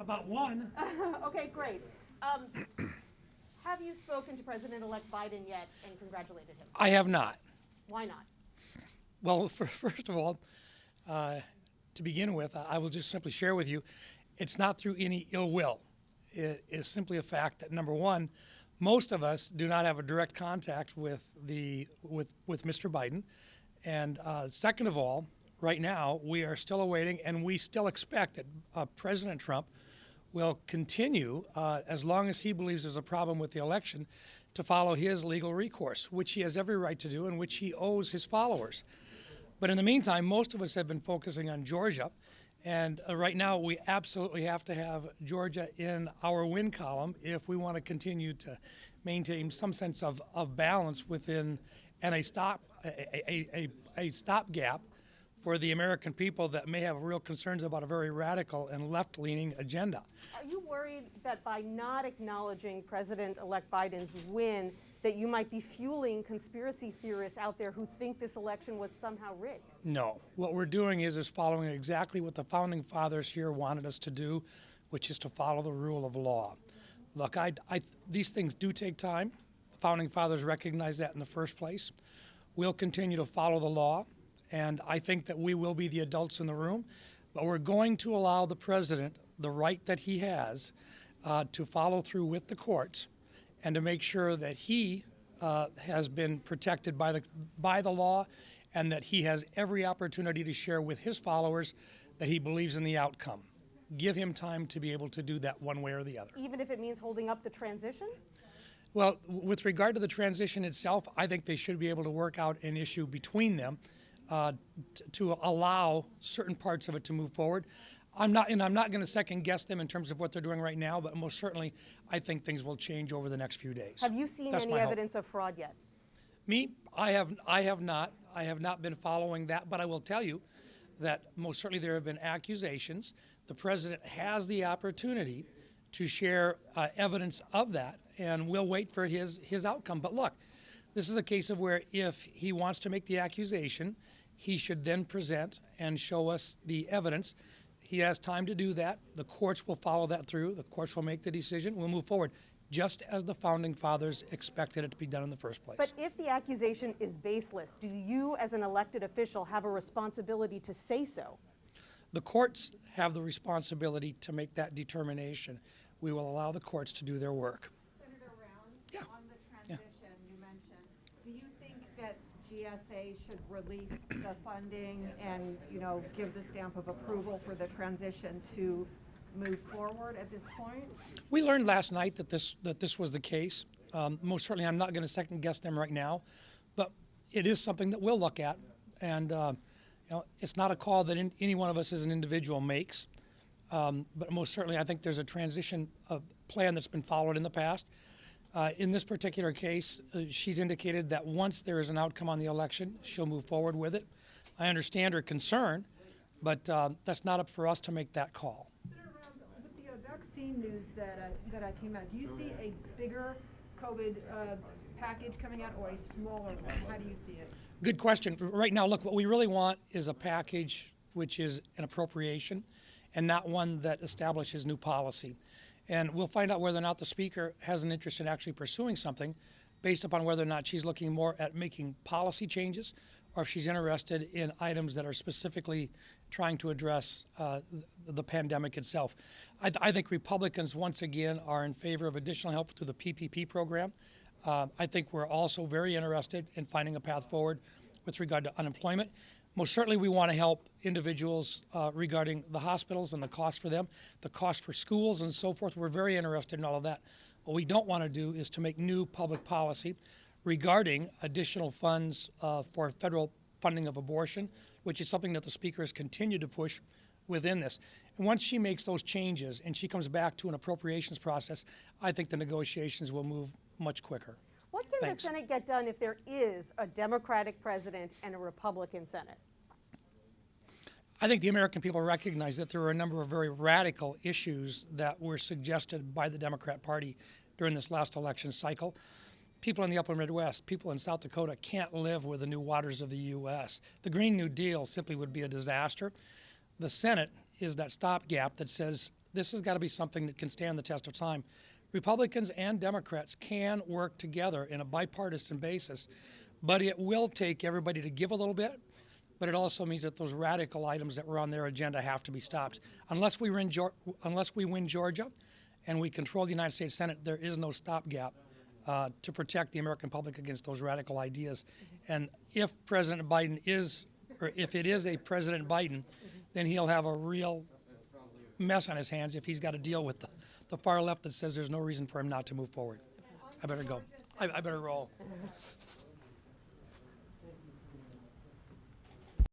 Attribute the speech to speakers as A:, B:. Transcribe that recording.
A: About one.
B: Okay, great. Have you spoken to President-elect Biden yet and congratulated him?
A: I have not.
B: Why not?
A: Well, first of all, to begin with, I will just simply share with you, it's not through any ill will. It is simply a fact that, number one, most of us do not have a direct contact with Mr. Biden. And second of all, right now, we are still awaiting, and we still expect that President Trump will continue, as long as he believes there's a problem with the election, to follow his legal recourse, which he has every right to do and which he owes his followers. But in the meantime, most of us have been focusing on Georgia, and right now we absolutely have to have Georgia in our win column if we want to continue to maintain some sense of balance within and a stopgap for the American people that may have real concerns about a very radical and left-leaning agenda.
B: Are you worried that by not acknowledging President-elect Biden's win, that you might be fueling conspiracy theorists out there who think this election was somehow rigged?
A: No. What we're doing is following exactly what the Founding Fathers here wanted us to do, which is to follow the rule of law. Look, these things do take time. The Founding Fathers recognized that in the first place. We'll continue to follow the law. And I think that we will be the adults in the room, but we're going to allow the president the right that he has to follow through with the courts and to make sure that he has been protected by the law and that he has every opportunity to share with his followers that he believes in the outcome. Give him time to be able to do that one way or the other.
B: Even if it means holding up the transition?
A: Well, with regard to the transition itself, I think they should be able to work out an issue between them to allow certain parts of it to move forward. I'm not going to second guess them in terms of what they're doing right now, but most certainly I think things will change over the next few days.
B: Have you seen any evidence of fraud yet?
A: Me? I have not. I have not been following that, but I will tell you that most certainly there have been accusations. The president has the opportunity to share evidence of that, and we'll wait for his outcome. But look, this is a case of where if he wants to make the accusation, he should then present and show us the evidence. He has time to do that. The courts will follow that through. The courts will make the decision. We'll move forward, just as the Founding Fathers expected it to be done in the first place.
B: But if the accusation is baseless, do you as an elected official have a responsibility to say so?
A: The courts have the responsibility to make that determination. We will allow the courts to do their work.
C: Senator Rounds,
A: Yeah.
C: on the transition you mentioned, do you think that GSA should release the funding and, give the stamp of approval for the transition to move forward at this point?
A: We learned last night that this was the case. Most certainly, I'm not going to second guess them right now, but it is something that we'll look at. And it's not a call that any one of us as an individual makes. But most certainly, I think there's a transition plan that's been followed in the past. In this particular case, she's indicated that once there is an outcome on the election, she'll move forward with it. I understand her concern, but that's not up for us to make that call.
C: Senator Rounds, with the vaccine news that came out, do you see a bigger COVID package coming out or a smaller one? How do you see it?
A: Good question. Right now, look, what we really want is a package which is an appropriation and not one that establishes new policy. And we'll find out whether or not the Speaker has an interest in actually pursuing something based upon whether or not she's looking more at making policy changes or if she's interested in items that are specifically trying to address the pandemic itself. I think Republicans, once again, are in favor of additional help through the PPP program. I think we're also very interested in finding a path forward with regard to unemployment. Most certainly we want to help individuals regarding the hospitals and the cost for them, the cost for schools and so forth. We're very interested in all of that. What we don't want to do is to make new public policy regarding additional funds for federal funding of abortion, which is something that the Speaker has continued to push within this. And once she makes those changes and she comes back to an appropriations process, I think the negotiations will move much quicker.
B: What can
A: Thanks.
B: the Senate get done if there is a Democratic president and a Republican Senate?
A: I think the American people recognize that there are a number of very radical issues that were suggested by the Democrat Party during this last election cycle. People in the upper Midwest, people in South Dakota can't live with the new waters of the U.S. The Green New Deal simply would be a disaster. The Senate is that stopgap that says this has got to be something that can stand the test of time. Republicans and Democrats can work together in a bipartisan basis, but it will take everybody to give a little bit. But it also means that those radical items that were on their agenda have to be stopped. Unless we win Georgia and we control the United States Senate, there is no stopgap to protect the American public against those radical ideas. And if President Biden is, or if it is a President Biden, then he'll have a real mess on his hands if he's got to deal with the far left that says there's no reason for him not to move forward. I better go. I better roll.